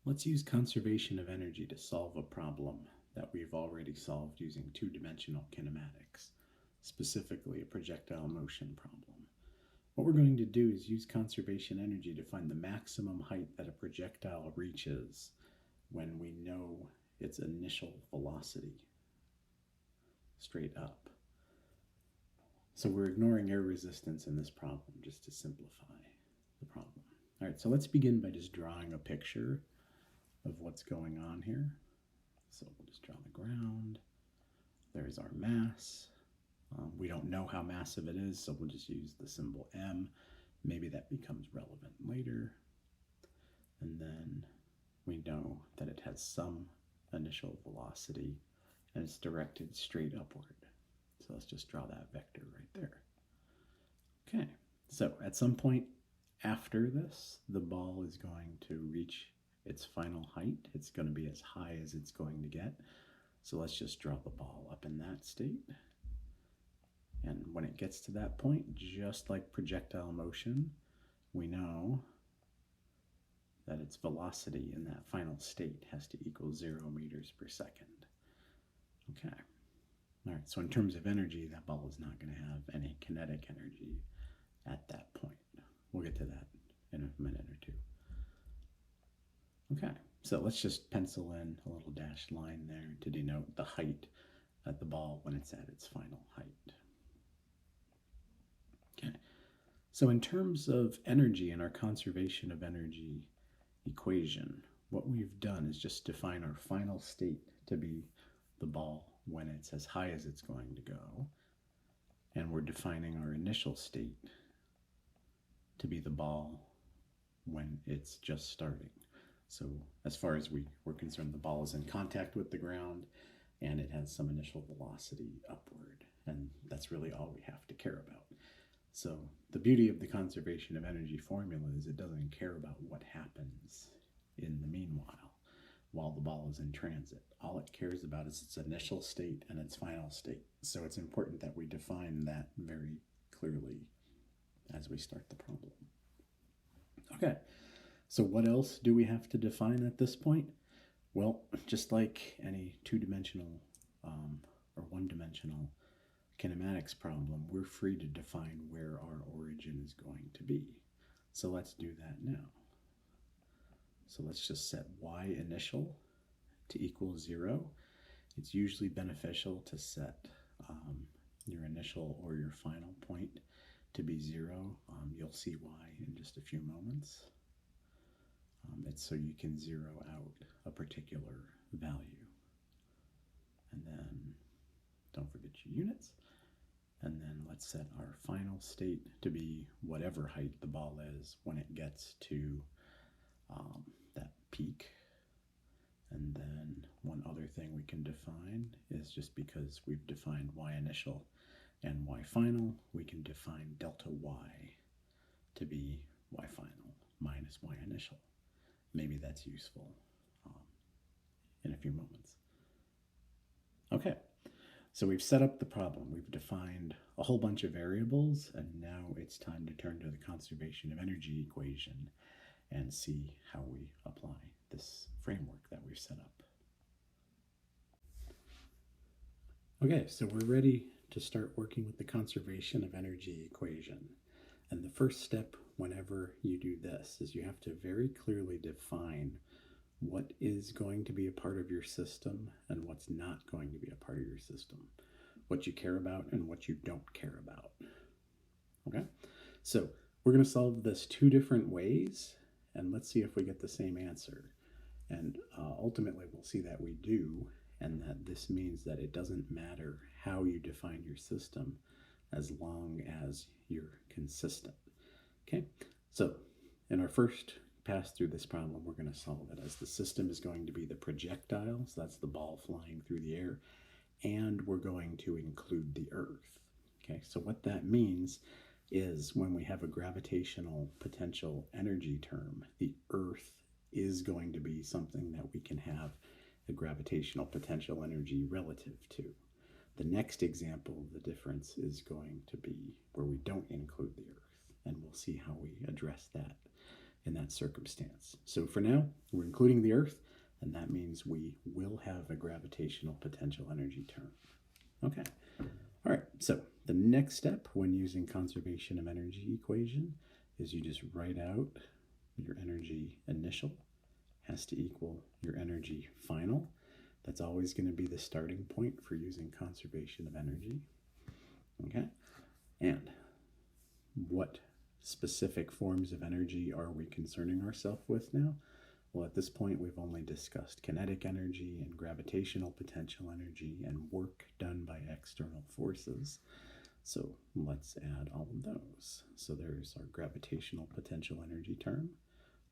Let's use conservation of energy to solve a problem that we've already solved using two-dimensional kinematics, specifically a projectile motion problem. What we're going to do is use conservation energy to find the maximum height that a projectile reaches when we know its initial velocity, straight up. So we're ignoring air resistance in this problem just to simplify the problem. All right, so let's begin by just drawing a picture of what's going on here. So we'll just draw the ground. There's our mass. We don't know how massive it is, so we'll just use the symbol m. Maybe that becomes relevant later. And then we know that it has some initial velocity and it's directed straight upward. So let's just draw that vector right there. Okay, so at some point after this, the ball is going to reach its final height. It's going to be as high as it's going to get. So let's just draw the ball up in that state. And when it gets to that point, just like projectile motion, we know that its velocity in that final state has to equal 0 meters per second. Okay. All right, so in terms of energy, that ball is not going to have any kinetic energy at that point. We'll get to that in a minute or two. Okay, so let's just pencil in a little dashed line there to denote the height at the ball when it's at its final height. Okay, so in terms of energy in our conservation of energy equation, what we've done is just define our final state to be the ball when it's as high as it's going to go, and we're defining our initial state to be the ball when it's just starting. So as far as we're concerned, the ball is in contact with the ground and it has some initial velocity upward, and that's really all we have to care about. So the beauty of the conservation of energy formula is it doesn't care about what happens in the meanwhile while the ball is in transit. All it cares about is its initial state and its final state. So it's important that we define that very clearly as we start the problem. Okay, so what else do we have to define at this point? Well, just like any two-dimensional or one-dimensional kinematics problem, we're free to define where our origin is going to be. So let's do that now. So let's just set y initial to equal 0. It's usually beneficial to set your initial or your final point to be 0. You'll see why in just a few moments. It's so you can zero out a particular value. And then don't forget your units. And then let's set our final state to be whatever height the ball is when it gets to that peak. And then one other thing we can define is, just because we've defined y initial and y final, we can define delta y to be y final minus y initial. Maybe that's useful in a few moments. Okay, so we've set up the problem. We've defined a whole bunch of variables, and now it's time to turn to the conservation of energy equation and see how we apply this framework that we've set up. Okay, so we're ready to start working with the conservation of energy equation. And the first step whenever you do this is you have to very clearly define what is going to be a part of your system and what's not going to be a part of your system, what you care about and what you don't care about. Okay, so we're going to solve this two different ways, and let's see if we get the same answer. And ultimately we'll see that we do, and that this means that it doesn't matter how you define your system as long as you're consistent. Okay, so in our first pass through this problem, we're going to solve it as the system is going to be the projectile, so that's the ball flying through the air, and we're going to include the Earth. Okay, so what that means is when we have a gravitational potential energy term, the Earth is going to be something that we can have a gravitational potential energy relative to. The next example of the difference is going to be where we don't include the Earth, and we'll see how we address that in that circumstance. So for now, we're including the Earth, and that means we will have a gravitational potential energy term. Okay. All right, so the next step when using conservation of energy equation is you just write out your energy initial has to equal your energy final. That's always going to be the starting point for using conservation of energy. Okay, and what specific forms of energy are we concerning ourselves with now? Well, at this point, we've only discussed kinetic energy and gravitational potential energy and work done by external forces. So let's add all of those. So there's our gravitational potential energy term,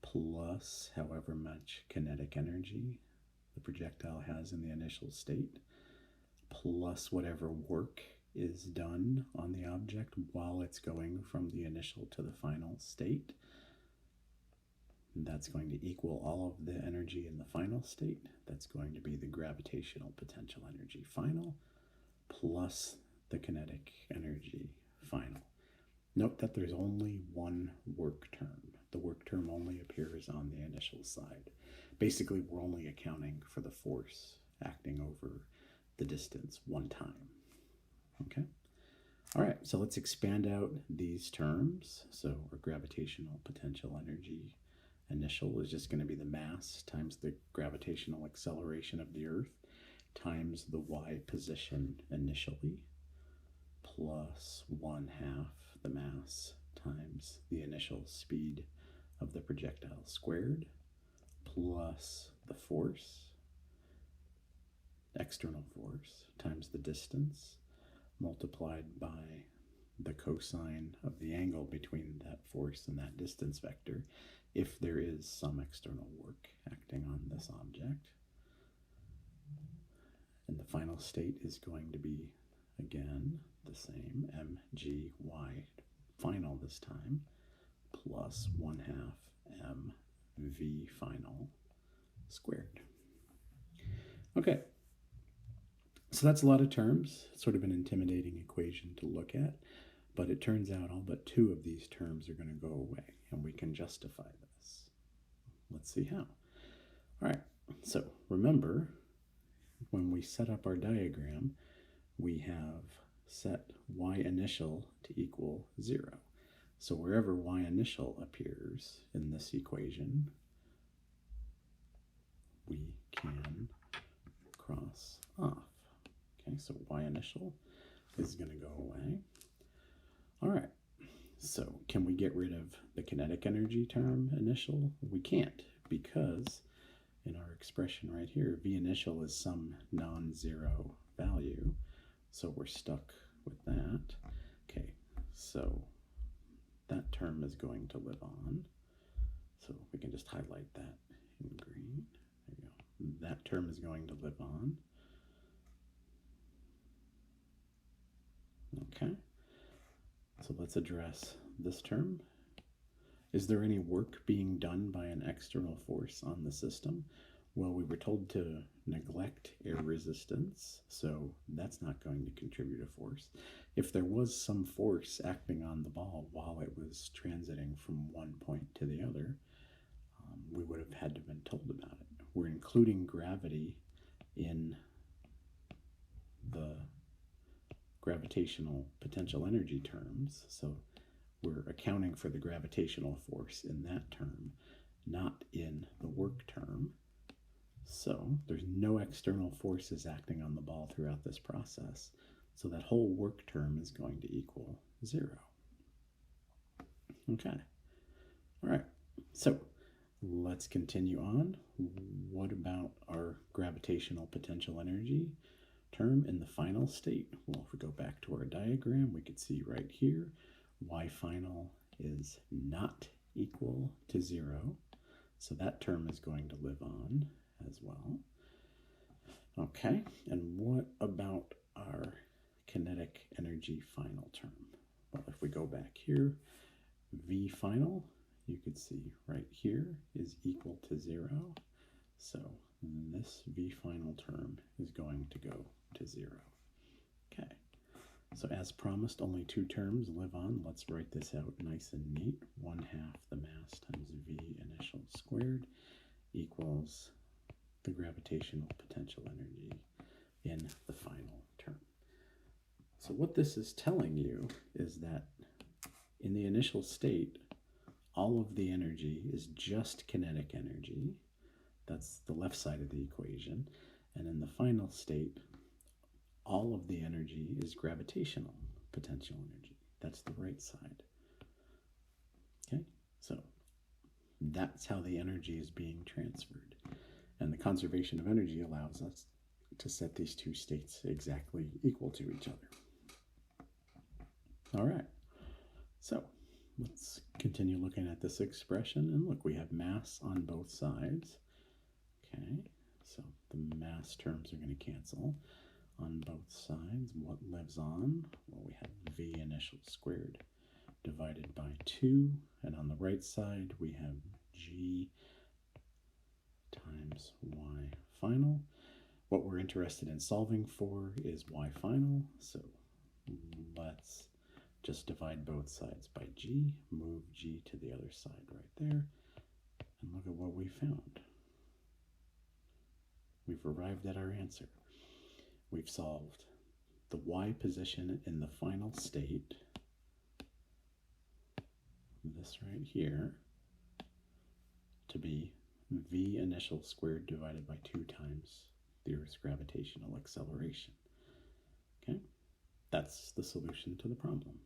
plus however much kinetic energy the projectile has in the initial state, plus whatever work is done on the object while it's going from the initial to the final state. That's going to equal all of the energy in the final state. That's going to be the gravitational potential energy final plus the kinetic energy final. Note that there's only one work term. The work term only appears on the initial side. Basically, we're only accounting for the force acting over the distance one time. Okay? All right, so let's expand out these terms. So our gravitational potential energy initial is just going to be the mass times the gravitational acceleration of the Earth times the y position initially plus 1/2 the mass times the initial speed of the projectile squared plus the force, external force, times the distance multiplied by the cosine of the angle between that force and that distance vector if there is some external work acting on this object. And the final state is going to be, again, the same, mgy final this time, plus 1/2 mv final squared. Okay, so that's a lot of terms. It's sort of an intimidating equation to look at, but it turns out all but 2 of these terms are going to go away, and we can justify this. Let's see how. All right, so remember, when we set up our diagram, we have set y initial to equal 0. So wherever y initial appears in this equation, we can cross off. Okay, so y initial is going to go away. All right, so can we get rid of the kinetic energy term initial? We can't, because in our expression right here, v initial is some non-zero value, so we're stuck with that. Okay, so that term is going to live on. So we can just highlight that in green. There you go. That term is going to live on. Okay, so let's address this term. Is there any work being done by an external force on the system? Well, we were told to neglect air resistance, so that's not going to contribute a force. If there was some force acting on the ball while it was transiting from one point to the other, we would have had to have been told about it. We're including gravity in the gravitational potential energy terms, so we're accounting for the gravitational force in that term, not in the work term. So there's no external forces acting on the ball throughout this process, so that whole work term is going to equal 0. Okay, all right, so let's continue on. What about our gravitational potential energy term in the final state? Well, if we go back to our diagram, we could see right here, y final is not equal to 0, so that term is going to live on as well. Okay, and what about our kinetic energy final term? Well, if we go back here, v final, you could see right here is equal to 0, so this v final term is going to go to 0. Okay, So as promised, only two terms live on. Let's write this out nice and neat. 1/2 the mass times V initial squared equals the gravitational potential energy in the final term. So what this is telling you is that in the initial state, all of the energy is just kinetic energy. That's the left side of the equation. And in the final state, all of the energy is gravitational potential energy. That's the right side. Okay, so that's how the energy is being transferred. And the conservation of energy allows us to set these two states exactly equal to each other. All right, so let's continue looking at this expression. And look, we have mass on both sides. Okay, so the mass terms are going to cancel on both sides. What lives on? Well, we have V initial squared divided by 2. And on the right side, we have G times Y final. What we're interested in solving for is Y final. So let's just divide both sides by G, move G to the other side right there, and look at what we found. We've arrived at our answer. We've solved the Y position in the final state, this right here, to be V initial squared divided by 2 times the Earth's gravitational acceleration. Okay, that's the solution to the problem.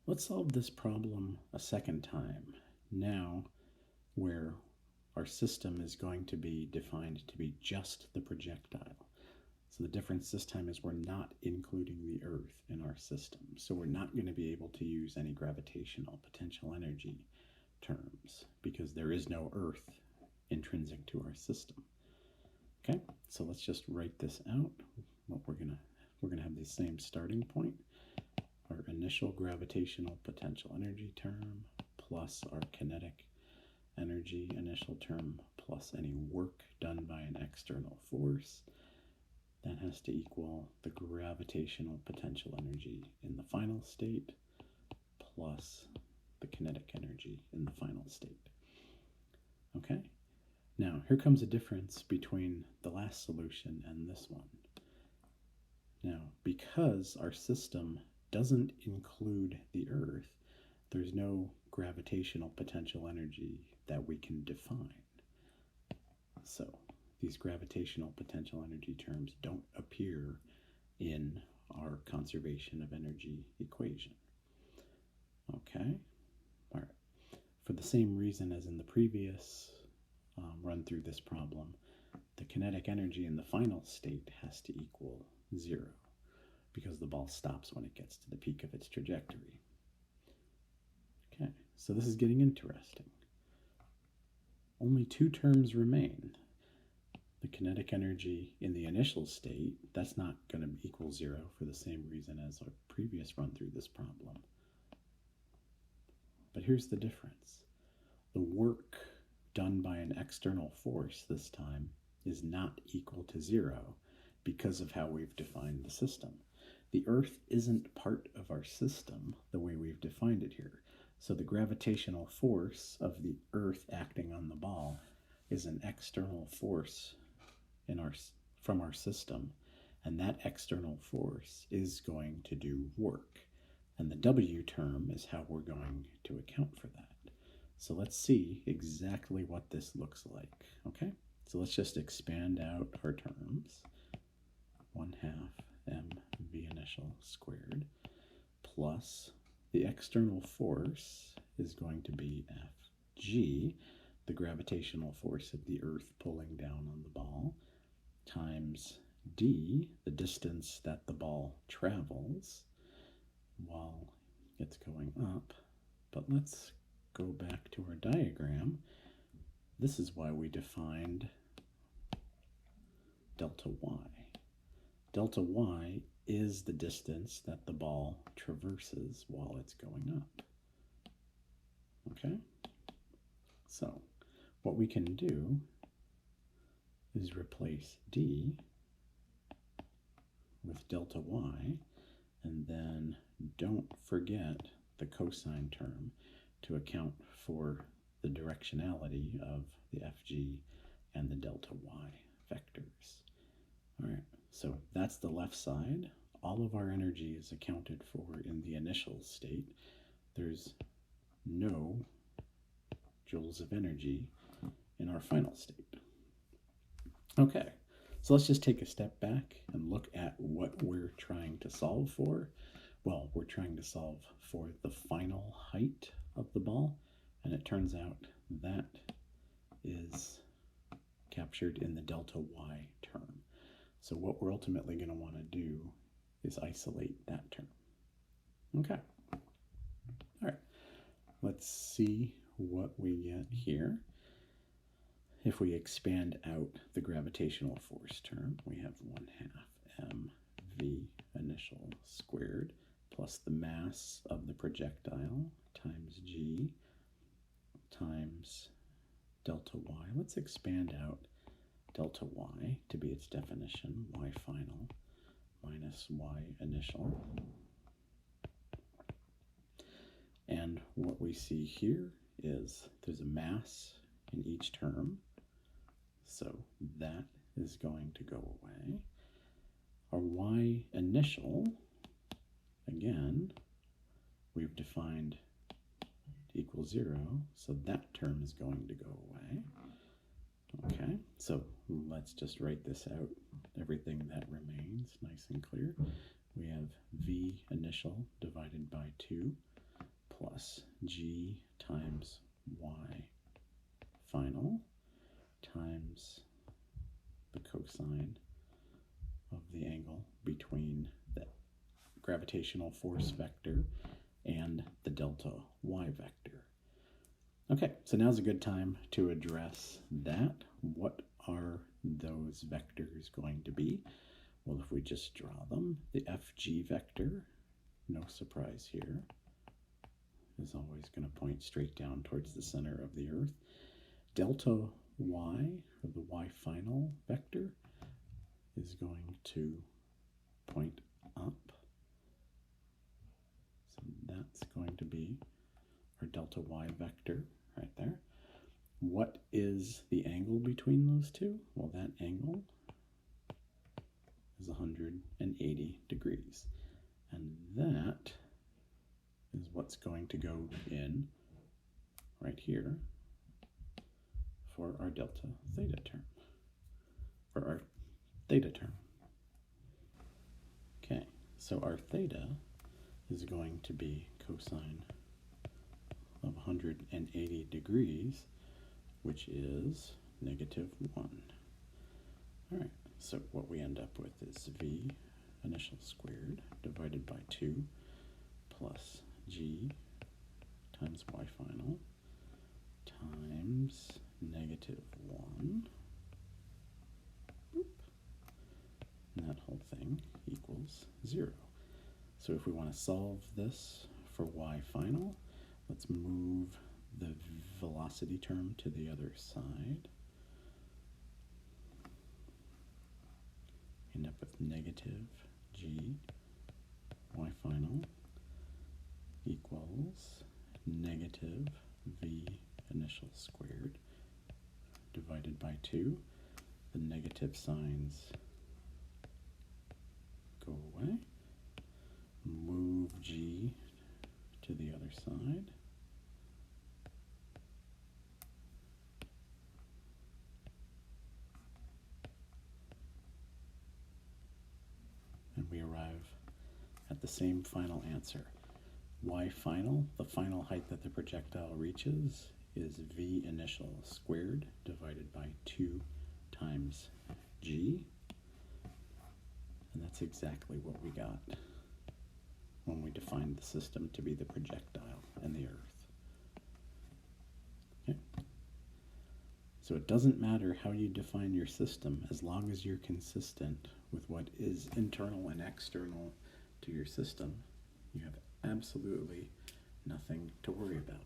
Let's solve this problem a second time, now where our system is going to be defined to be just the projectile. So the difference this time is we're not including the Earth in our system. So we're not going to be able to use any gravitational potential energy terms because there is no Earth intrinsic to our system. Okay, so let's just write this out. What we're gonna have the same starting point. Our initial gravitational potential energy term plus our kinetic energy initial term plus any work done by an external force. That has to equal the gravitational potential energy in the final state plus the kinetic energy in the final state. Okay, now here comes a difference between the last solution and this one. Now, because our system doesn't include the Earth, there's no gravitational potential energy that we can define. So these gravitational potential energy terms don't appear in our conservation of energy equation. Okay, all right. For the same reason as in the previous run through this problem, the kinetic energy in the final state has to equal 0 because the ball stops when it gets to the peak of its trajectory. Okay, so this is getting interesting. Only 2 terms remain. The kinetic energy in the initial state, that's not going to equal 0 for the same reason as our previous run through this problem. But here's the difference. The work done by an external force this time is not equal to 0 because of how we've defined the system. The Earth isn't part of our system the way we've defined it here. So the gravitational force of the Earth acting on the ball is an external force from our system, and that external force is going to do work. And the W term is how we're going to account for that. So let's see exactly what this looks like. Okay, so let's just expand out our terms. 1/2 mv initial squared plus the external force is going to be Fg, the gravitational force of the Earth pulling down on the ball, times d, the distance that the ball travels while it's going up. But let's go back to our diagram. This is why we defined delta y. Delta y is the distance that the ball traverses while it's going up. Okay? So what we can do is replace d with delta y, and then don't forget the cosine term to account for the directionality of the fg and the delta y vectors. All right, so that's the left side. All of our energy is accounted for in the initial state. There's no joules of energy in our final state. Okay, so let's just take a step back and look at what we're trying to solve for. Well, we're trying to solve for the final height of the ball, and it turns out that is captured in the delta y term. So what we're ultimately going to want to do is isolate that term. Okay. All right. Let's see what we get here. If we expand out the gravitational force term, we have 1/2 mv initial squared plus the mass of the projectile times g times delta y. Let's expand out delta y to be its definition, y final minus y initial. And what we see here is there's a mass in each term, so that is going to go away. Our y initial, again, we've defined equals 0, so that term is going to go away. Okay, so let's just write this out, everything that remains nice and clear. We have v initial divided by 2 plus g times y final times the cosine of the angle between the gravitational force vector and the delta y vector. Okay, so now's a good time to address that. What are those vectors going to be? Well, if we just draw them, the fg vector, no surprise here, is always going to point straight down towards the center of the Earth. Delta y, or the y final vector, is going to point up. So that's going to be our delta y vector right there. What is the angle between those two? Well, that angle is 180 degrees. And that is what's going to go in right here for our delta theta term, or our theta term. Okay, so our theta is going to be cosine of 180 degrees, which is -1. All right, so what we end up with is v initial squared divided by 2 plus g times y final times -1. Boop. And that whole thing equals 0. So if we want to solve this for y final, let's move the velocity term to the other side. End up with -g y final equals -v initial squared divided by 2. The negative signs go away. Move g to the other side. And we arrive at the same final answer. Y final, the final height that the projectile reaches, is v initial squared divided by 2 times g. And that's exactly what we got when we defined the system to be the projectile and the Earth. Okay. So it doesn't matter how you define your system, as long as you're consistent with what is internal and external to your system, you have absolutely nothing to worry about.